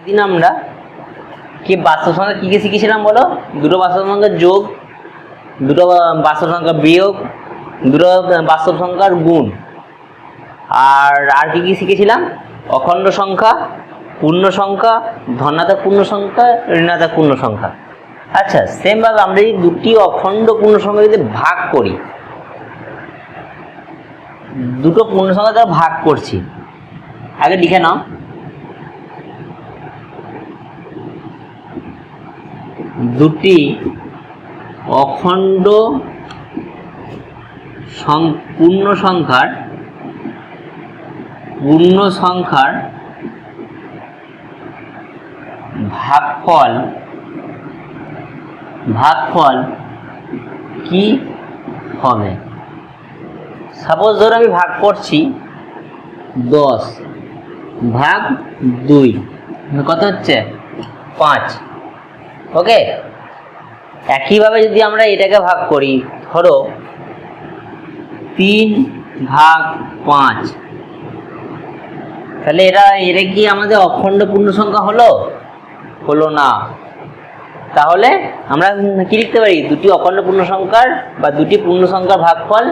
দিন আমরা কি বাস্তব সংখ্যা কি কি শিখেছিলাম বলো? দুটো বাস্তব সংখ্যার যোগ, দুটো বাস্তব সংখ্যার বিয়োগ, দুটো বাস্তব সংখ্যার গুণ, আর কি কি শিখেছিলাম? অখণ্ড সংখ্যা, পূর্ণ সংখ্যা, ধনাত্মক পূর্ণ সংখ্যা, ঋণাত্মক পূর্ণ সংখ্যা। আচ্ছা, সেম ভাবে আমরা যদি দুটি অখণ্ড পূর্ণ সংখ্যা যদি ভাগ করি, দুটো পূর্ণ সংখ্যা দ্বারা ভাগ করছি, আগে লিখে নাও। দুটি অখণ্ড পূর্ণ সংখ্যার ভাগফল কি হবে? সাপোজ ধরো আমি ভাগ করছি 10 ভাগ 2, কত হচ্ছে? 5। ওকে, একইভাবে যদি আমরা এটাকে ভাগ করি, ধরো 3 ভাগ 5, তাহলে এটা কি আমাদের অখণ্ড পূর্ণ সংখ্যা হলো না। তাহলে আমরা কি লিখতে পারি? দুটি অখণ্ড পূর্ণ সংখ্যার বা দুটি পূর্ণ সংখ্যার ভাগফল,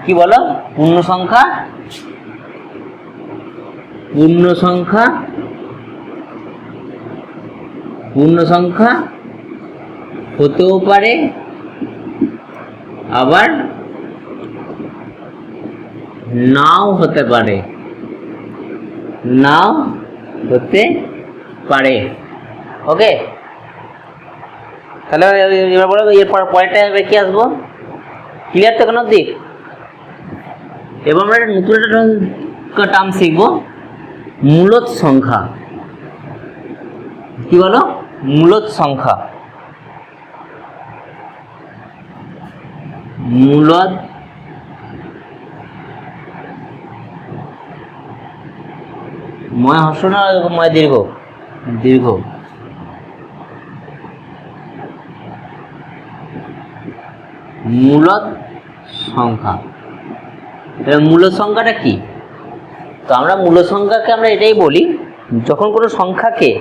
কি বলো? পূর্ণ সংখ্যা হতেও পারে, আবার নাও হতে পারে। ওকে, তাহলে এবার বলো, এরপর পরেরটা কি আসবো? ক্লিয়ার তো কোনো দিক? এবার আমরা নতুন একটা টার্ম শিখবো, মূলদ সংখ্যা। কি বলো? মূলদ সংখ্যা। মূলদ ময় হর্ষ না ময় দীর্ঘ? মূলদ সংখ্যা। মূলদ সংখ্যাটা কি? তো আমরা মূলদ সংখ্যাকে আমরা এটাই বলি, যখন কোনো সংখ্যাকে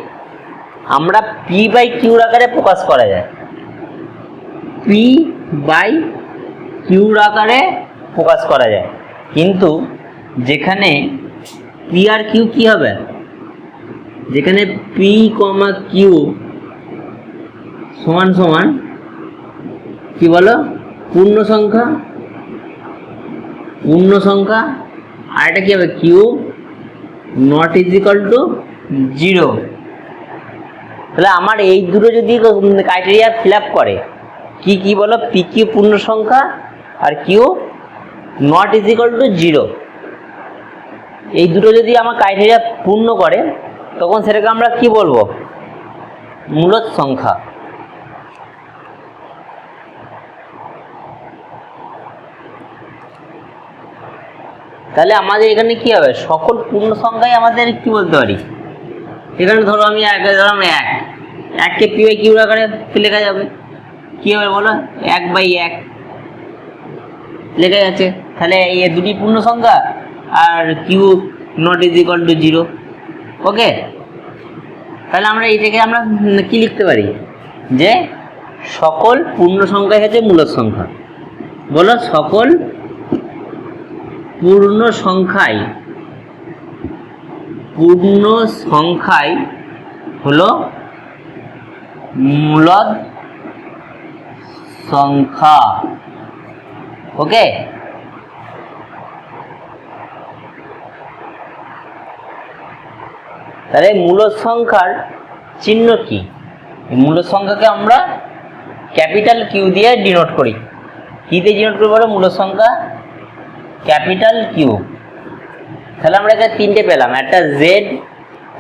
আমরা পি বাই কিউর আকারে প্রকাশ করা যায়। পি বাই কিউর আকারে প্রকাশ করা যায়, কিন্তু যেখানে পি আর কিউ কি হবে? যেখানে পি কমা কিউ সমান সমান কি বলো? পূর্ণ সংখ্যা, আর এটা কি হবে? Q not is equal to 0। তাহলে আমার এই দুটো যদি ক্রাইটেরিয়া ফিল আপ করে, কি বলো? পি কিউ পূর্ণ সংখ্যা আর Q not is equal to 0, এই দুটো যদি আমার ক্রাইটেরিয়া পূর্ণ করে, তখন সেটাকে আমরা কি বলবো? মূলদ সংখ্যা। তাহলে আমাদের এখানে কি হবে? সকল পূর্ণ সংখ্যাই আমাদের কি বলতে পারি? এখানে ধরো আমি এককে পি বাই কিউ আকারে লেখা যাবে। কি হবে বলো? 1/1 লেখা যাচ্ছে। তাহলে এই দুটি পূর্ণ সংখ্যা আর Q not is equal to 0। Okay, তাহলে আমরা এইটাকে আমরা কি লিখতে পারি? যে সকল পূর্ণ সংখ্যাই হচ্ছে মূলদ সংখ্যা। বলো, সকল পূর্ণ সংখ্যাই হলো মূলদ সংখ্যা। ওকে, তাহলে মূলদ সংখ্যার চিহ্ন কি? মূলদ সংখ্যাকে আমরা ক্যাপিটাল কিউ দিয়ে ডিনোট করি। কি দিয়ে ডিনোট করি বলো? মূলদ সংখ্যা ক্যাপিটাল কিউ। তাহলে আমরা এখানে তিনটে পেলাম, একটা জেড,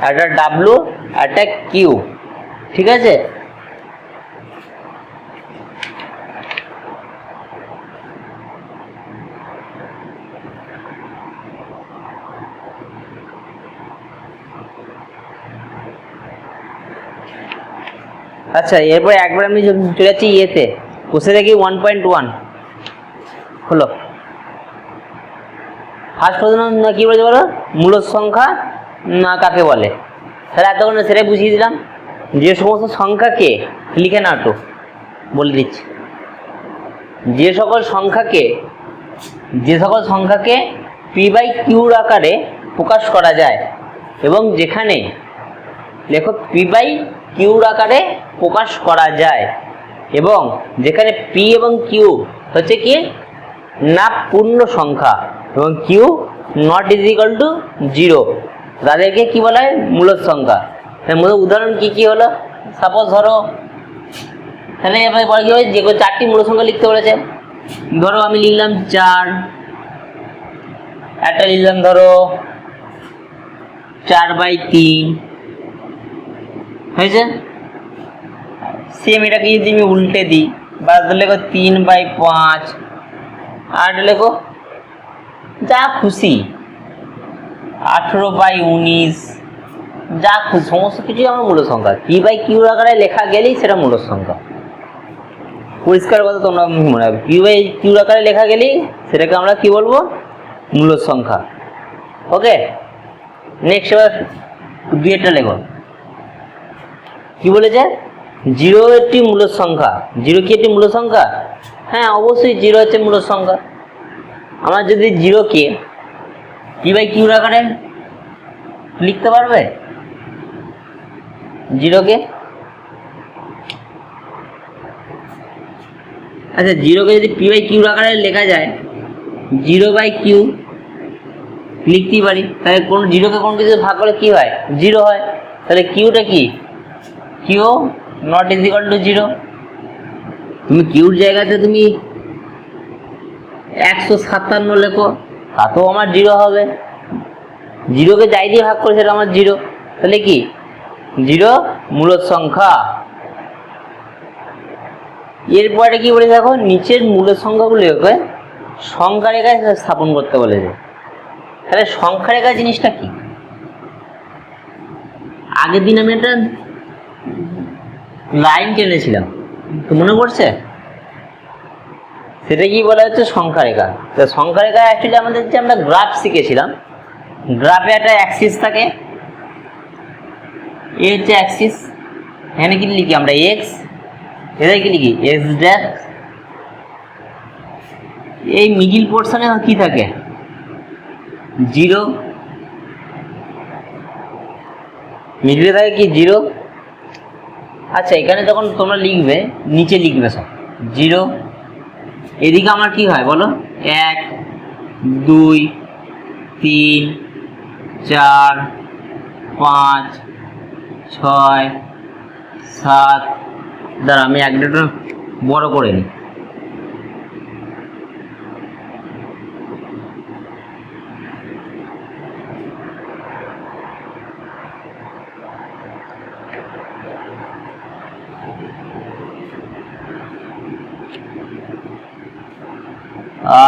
একটা ডাব্লু, একটা কিউ। ঠিক আছে, আচ্ছা, এরপরে একবার আমি চলে যাচ্ছি ইয়েতে, বসে দেখি 1.1 হলো। ফার্স্ট প্রশ্ন না কি বলেছে বলো, মূলদ সংখ্যা না কাকে বলে। তাহলে এতক্ষণ সেটাই বুঝিয়ে দিলাম। যে সমস্ত সংখ্যাকে লিখে না তো বলে দিচ্ছি, যে সকল সংখ্যাকে পি বাই কিউর আকারে প্রকাশ করা যায় এবং যেখানে লেখো পি বাই কিউর আকারে প্রকাশ করা যায় এবং যেখানে পি এবং কিউ হচ্ছে কি না পূর্ণ সংখ্যা এবং Q not is equal to 0, তাদেরকে কি বলা হয় মূলদ সংখ্যা। মূল উদাহরণ কি কি হলো, সাপোজ ধরো তাহলে এবার কি হয়, যে 4টি মূল সংখ্যা লিখতে বলেছে। ধরো আমি লিখলাম 4, একটা লিখলাম ধরো 4/3 হয়েছে। সেম এটাকে যদি আমি উল্টে দিই বা লেখো 3/5, আর লেখো যা খুশি 18/19, যা খুশি সমস্ত কিছুই আমার মূল সংখ্যা। পি বাই কিউ আকারে লেখা গেলেই সেটা মূল সংখ্যা। পরিষ্কার কথা তোমরা মনে রাখবে, পি বাই কিউ আকারে লেখা গেলেই সেটাকে আমরা কি বলবো মূল সংখ্যা। ওকে, নেক্সট এবার 2 লেখো। কি বলেছে 0 একটি মূল সংখ্যা। 0 কি একটি মূল সংখ্যা? হ্যাঁ অবশ্যই 0 হচ্ছে মূল সংখ্যা। আমরা যদি 0কে পি বাই কিউর আকারে লিখতে পারবে 0কে? আচ্ছা 0কে যদি পি বাই কিউর আকারে লেখা যায় 0/কিউ লিখতেই পারি। তাহলে কোন 0কে কোন কিছু ভাগ করলে কি হয় 0 হয়। তাহলে কিউটা কি Q not is equal to 0। তুমি কিউর জায়গাতে তুমি 157 লেখো তাতেও আমার 0 হবে। 0কে যাই দিয়ে ভাগ করে সেটা আমার 0, তাহলে কি 0 মূলদ সংখ্যা। এরপরে কি বলে দেখো, নিচের মূলদ সংখ্যাগুলোকে সংখ্যা রেখায় স্থাপন করতে বলেছে। তাহলে সংখ্যা রেখা জিনিসটা কি? আগের দিন আমি একটা লাইন টেনেছিলাম, তো মনে পড়ছে? সেটা কি বলা হচ্ছে সংখ্যা রেখা। তো সংখ্যা রেখা অ্যাকচুয়ালি আমাদের যে আমরা গ্রাফ শিখেছিলাম, গ্রাফে একটা অ্যাক্সিস থাকে, এ হচ্ছে অ্যাক্সিস, এখানে কি লিখি আমরা এক্স, এটা কি লিখি এক্স ড্যাশ। এই মিডিল পোর্শনে কি থাকে 0, মিডিলে থাকে কি 0। আচ্ছা এখানে যখন তোমরা লিখবে নিচে লিখবে সব 0, এদিকে আমার কি হয় বলো 1 2 3 4 5 6 7। দাঁড়া আমি একটা বড় করে নিই।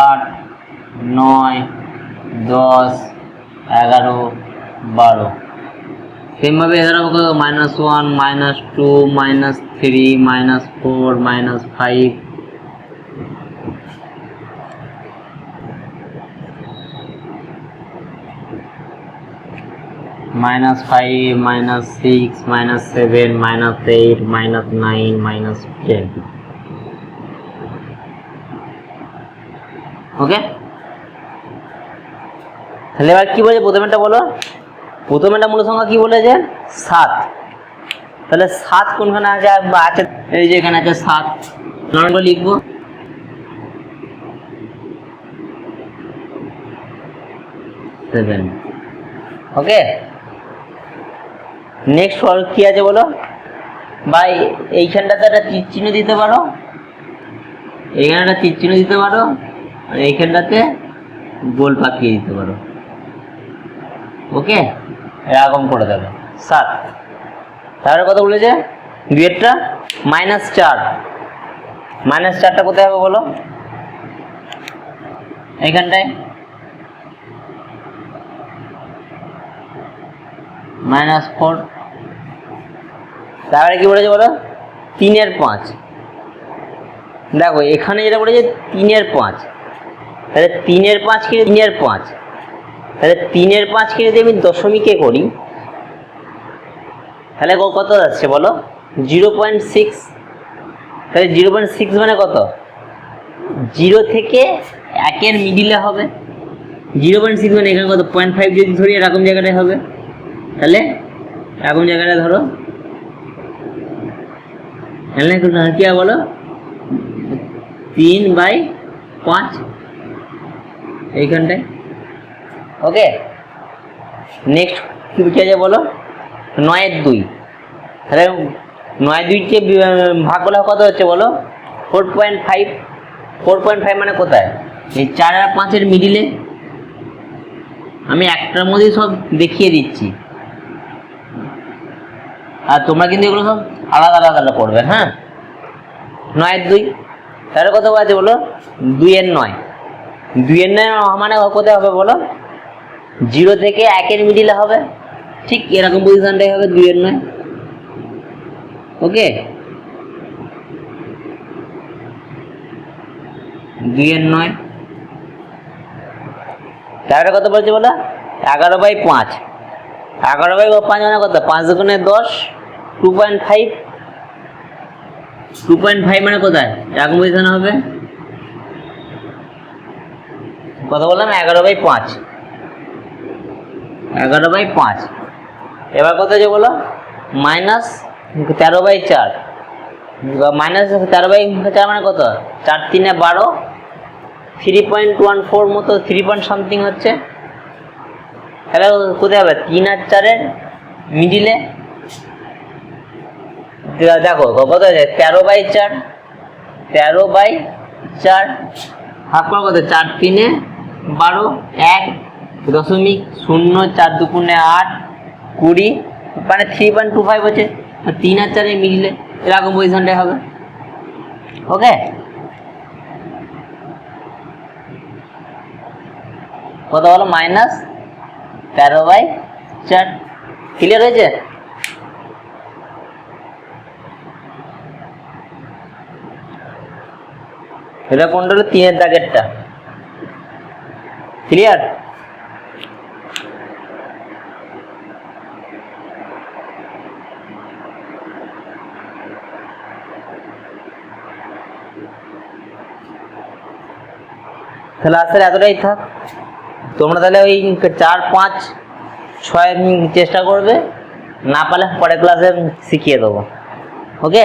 आठ 9 10 11 12 সেমভাবে 11 -1 -2 -3 -4 -5 -5 -6 -7 -8 -9 -10। ওকে, তাহলে এবার কি বলেছে প্রথমেটা বলো, প্রথমেটা মূল সংখ্যা কি বলেছে 7। তাহলে 7 কোনখানে আছে? আছে এই যে এখানে আছে 7, নর্মাল লিখবো। ওকে, নেক্সট কি আছে বলো ভাই, এইখানটাতে একটা তীর চিহ্ন দিতে পারো, এইখানে একটা তীর চিহ্ন দিতে পারো, আর এইখানটাতে গোল পাকিয়ে দিতে পারো। ওকে, এরকম করে দেবে 7। তাহলে কত বলেছে 2 -4, -4টা কোথায় হবে বলো, এইখানটায় -4। তারপরে কি বলেছে বলো 3/5। দেখো এখানে যেটা বলেছে 3/5, তাহলে 3/5 কি 3/5, তাহলে 3/5কে যদি আমি দশমিকে করি তাহলে কত যাচ্ছে বলো? 0.6। তাহলে 0.6 মানে কত? 0 থেকে 1-এর মিডিলে হবে। 0.6 মানে এখানে কত? 0.5 যদি ধরি এরকম জায়গাটায় হবে। তাহলে এরকম জায়গাটা ধরো, কি বলো? 3/5 এইখানটায়। ওকে, নেক্সট কি আছে বলো? 9/2। তাহলে 9/2কে ভাগ করলে কত হচ্ছে বলো? 4.5। 4.5 মানে কোথায়? এই 4 আর 5-এর মিডিলে। আমি একটার মধ্যেই সব দেখিয়ে দিচ্ছি, আর তোমরা কিন্তু এগুলো সব আলাদা আলাদা করবে। হ্যাঁ, 9/2 তাহলে কত আছে বলো? 2/9। 2/9 মানে কোথায় হবে বলো? 0 থেকে 1-এর মিডিলে হবে। ঠিক এরকম পজিশনটাই হবে 2/9। ওকে, 2/9। তাহলে কত বলছে বলো? 11/5। 11/5 মানে কত? 5 গুণে 10, 2.5। 2.5 মানে কোথায়? এরকম পজিশন হবে। কত বললাম? 11/5। 11/5। এবার কত আছে বলো? -13/4। -13/4 মানে কত? 4 3 12, 3.14 মতো, 3 পয়েন্ট সামথিং হচ্ছে। তাহলে কোথায় হবে? 3 আর 4-এর মিডিলে। দেখো কত আছে? 13/4। 13/4 ভাগ করা কত? 4 3 12, 1.0, 4 2 8, 20, মানে 3.25 হচ্ছে। 3 আর 4-এর মিডিলে এরকম পজিশনটাই হবে। ওকে, কত বলো? -13/4। ক্লিয়ার হয়েছে? এটা কোনটা হলো? 3-এর দাগেরটা। ক্লিয়ার? তাহলে আসলে এতটাই থাক। তোমরা তাহলে ওই 4 5 6 চেষ্টা করবে, না পারলে পরের ক্লাসে শিখিয়ে দেবো। ওকে।